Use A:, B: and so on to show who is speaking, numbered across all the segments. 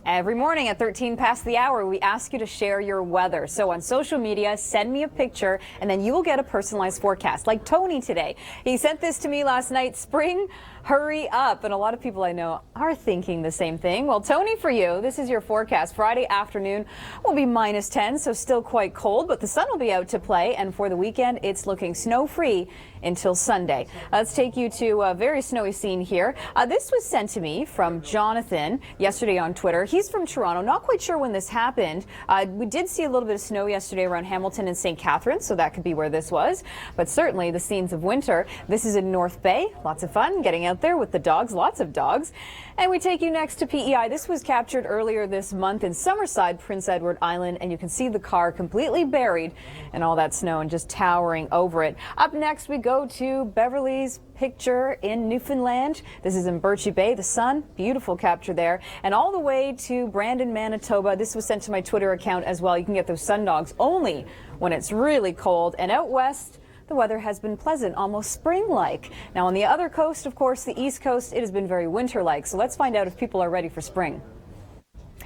A: Every morning at 13 past the hour, we ask you to share your weather. So on social media, send me a picture, and then you will get a personalized forecast, like Tony today. He sent this to me last night. Spring, hurry up. And a lot of people I know are thinking the same thing. Well, Tony, for you, this is your forecast. Friday afternoon will be -10, so still quite cold, but the sun will be out to play. And for the weekend, it's looking snow-free until Sunday. Let's take you to a very snowy scene here. This was sent to me from Jonathan yesterday on Twitter. He's from Toronto. Not quite sure when this happened. We did see a little bit of snow yesterday around Hamilton and St. Catharines, so that could be where this was. But certainly the scenes of winter. This is in North Bay. Lots of fun getting out there with the dogs, lots of dogs. And we take you next to PEI. This was captured earlier this month in Summerside, Prince Edward Island, and you can see the car completely buried in all that snow and just towering over it. Up next, we go to Beverly's picture in Newfoundland. This is in Birchie Bay. The sun, beautiful capture there. And all the way to Brandon, Manitoba. This was sent to my Twitter account as well. You can get those sun dogs only when it's really cold. And out west, the weather has been pleasant, almost spring-like. Now on the other coast, of course, the East Coast, it has been very winter-like. So let's find out if people are ready for spring.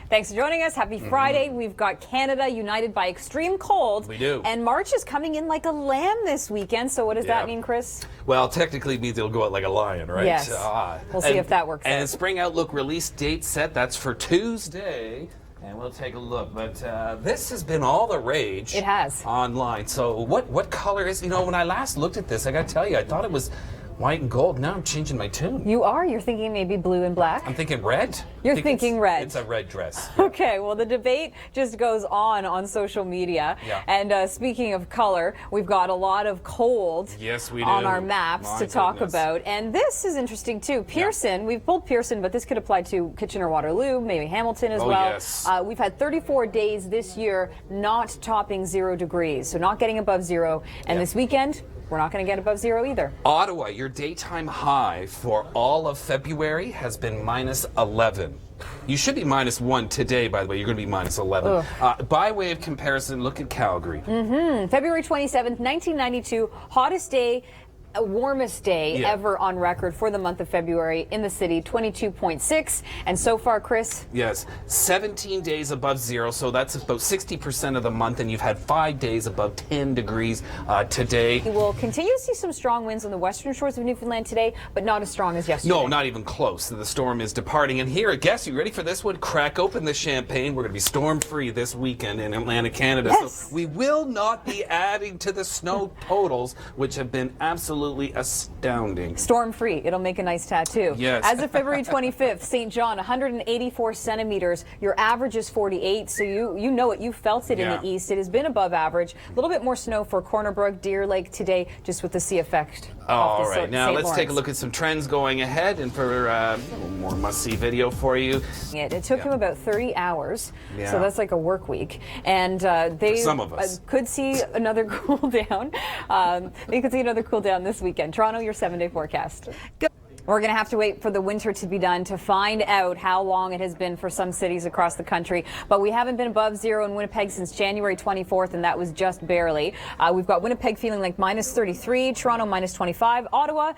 A: Thanks for joining us. Happy Friday. We've got Canada united by extreme cold.
B: We do.
A: And March is coming in like a lamb this weekend. So what does that mean, Chris?
B: Well, technically it means it'll go out like a lion, right?
A: Yes. We'll see if that works out.
B: And spring outlook release date set. That's for Tuesday. And we'll take a look. But this has been all the rage.
A: It has.
B: Online. So what color is, when I last looked at this, I got to tell you, I thought it was white and gold. Now I'm changing my tune.
A: You are? You're thinking maybe blue and black?
B: I'm thinking red.
A: You're thinking red.
B: It's a red dress.
A: Okay, well, the debate just goes on social media.
B: Yeah.
A: And speaking of color, we've got a lot of cold
B: yes, we do.
A: on our maps
B: My
A: to talk
B: goodness.
A: about. And this is interesting, too. Pearson, we've pulled Pearson, but this could apply to Kitchener-Waterloo, maybe Hamilton as well.
B: Yes.
A: We've had 34 days this year not topping 0 degrees, so not getting above 0. And this weekend, we're not going to get above 0 either.
B: Ottawa, your daytime high for all of February has been -11. You should be -1 today, by the way. You're going to be -11. By way of comparison, look at Calgary.
A: February 27th, 1992, hottest day, warmest day ever on record for the month of February in the city, 22.6. And so far, Chris?
B: Yes, 17 days above 0, so that's about 60% of the month, and you've had 5 days above 10 degrees today.
A: We will continue to see some strong winds on the western shores of Newfoundland today, but not as strong as yesterday.
B: No, not even close. The storm is departing. And here, guess, you ready for this one? Crack open the champagne. We're going to be storm-free this weekend in Atlantic, Canada.
A: Yes.
B: So we will not be adding to the snow totals, which have been absolutely astounding.
A: Storm-free. It'll make a nice tattoo.
B: Yes.
A: As of February 25th, St. John, 184 centimeters. Your average is 48, so you know it. You felt it in the east. It has been above average. A little bit more snow for Corner Brook, Deer Lake today, just with the sea effect.
B: All right, now let's take a look at some trends going ahead, and for a little more must-see video for you.
A: It took him about 30 hours,
B: Yeah.
A: so that's like a work week. And they
B: some of us.
A: Could see another cool down. They could see another cool down this weekend. Toronto, your 7-day forecast. We're going to have to wait for the winter to be done to find out how long it has been for some cities across the country. But we haven't been above 0 in Winnipeg since January 24th, and that was just barely. We've got Winnipeg feeling like -33, Toronto -25, Ottawa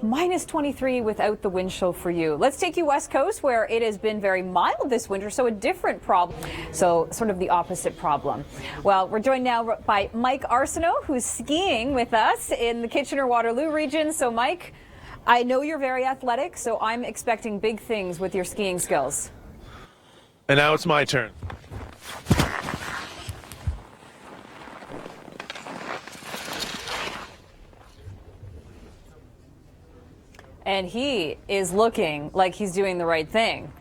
A: -23 without the wind chill for you. Let's take you west coast, where it has been very mild this winter, so a different problem. So sort of the opposite problem. Well, we're joined now by Mike Arsenault, who's skiing with us in the Kitchener-Waterloo region. So Mike, I know you're very athletic, so I'm expecting big things with your skiing skills.
C: And now it's my turn.
A: And he is looking like he's doing the right thing.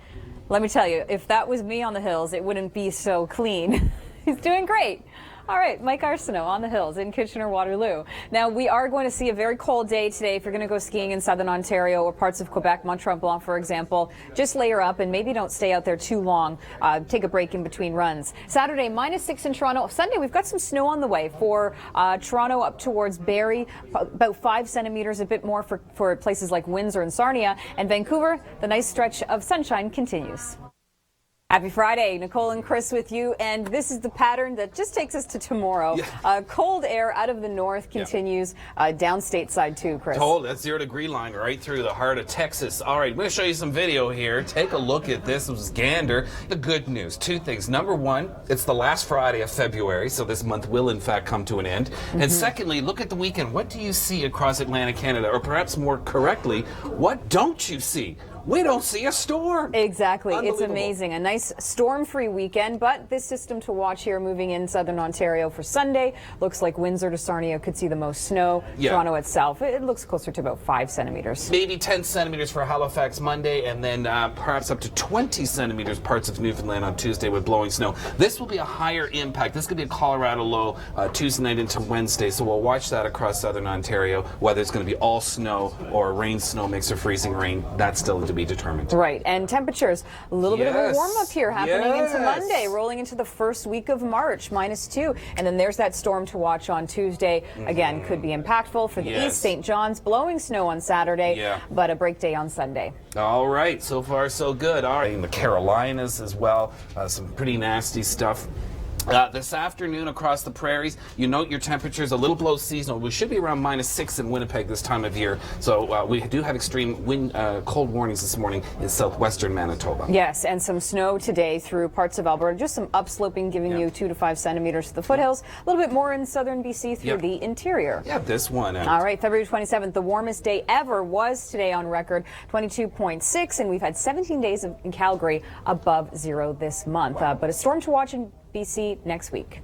A: Let me tell you, if that was me on the hills, it wouldn't be so clean. He's doing great. All right, Mike Arsenault on the hills in Kitchener-Waterloo. Now, we are going to see a very cold day today. If you're going to go skiing in southern Ontario or parts of Quebec, Mont-Tremblant, for example, just layer up and maybe don't stay out there too long. Take a break in between runs. Saturday, -6 in Toronto. Sunday, we've got some snow on the way for Toronto up towards Barrie, about 5 centimeters, a bit more for places like Windsor and Sarnia. And Vancouver, the nice stretch of sunshine continues. Happy Friday. Nicole and Chris with you, and this is the pattern that just takes us to tomorrow.
B: Yeah.
A: Cold air out of the north continues downstate side too, Chris.
B: Cold, that 0 degree line right through the heart of Texas. All right, I'm going to show you some video here. Take a look at this. It was Gander. The good news, two things. Number one, it's the last Friday of February, so this month will in fact come to an end. And secondly, look at the weekend. What do you see across Atlantic Canada? Or perhaps more correctly, what don't you see? We don't see a storm.
A: Exactly. It's amazing. A nice storm-free weekend, but this system to watch here moving in southern Ontario for Sunday. Looks like Windsor to Sarnia could see the most snow.
B: Yeah.
A: Toronto itself, it looks closer to about 5 centimeters.
B: Maybe 10 centimeters for Halifax Monday, and then perhaps up to 20 centimeters parts of Newfoundland on Tuesday with blowing snow. This will be a higher impact. This could be a Colorado low Tuesday night into Wednesday, so we'll watch that across southern Ontario. Whether it's going to be all snow or rain, snow mix, or freezing rain, that's still to be determined.
A: Right, and temperatures, a little bit of a warm-up here happening into Monday, rolling into the first week of March, -2. And then there's that storm to watch on Tuesday. Again, could be impactful for the East St. John's, blowing snow on Saturday, but a break day on Sunday.
B: All right, so far so good. All right, in the Carolinas as well, some pretty nasty stuff. This afternoon across the prairies, you note your temperatures a little below seasonal. We should be around -6 in Winnipeg this time of year. So we do have extreme wind, cold warnings this morning in southwestern Manitoba.
A: Yes, and some snow today through parts of Alberta. Just some upsloping, giving you 2 to 5 centimeters to the foothills. A little bit more in southern BC through the interior.
B: Yeah, this one.
A: All right, February 27th, the warmest day ever was today on record, 22.6, and we've had 17 days in Calgary above 0 this month. But a storm to watch in BC next week.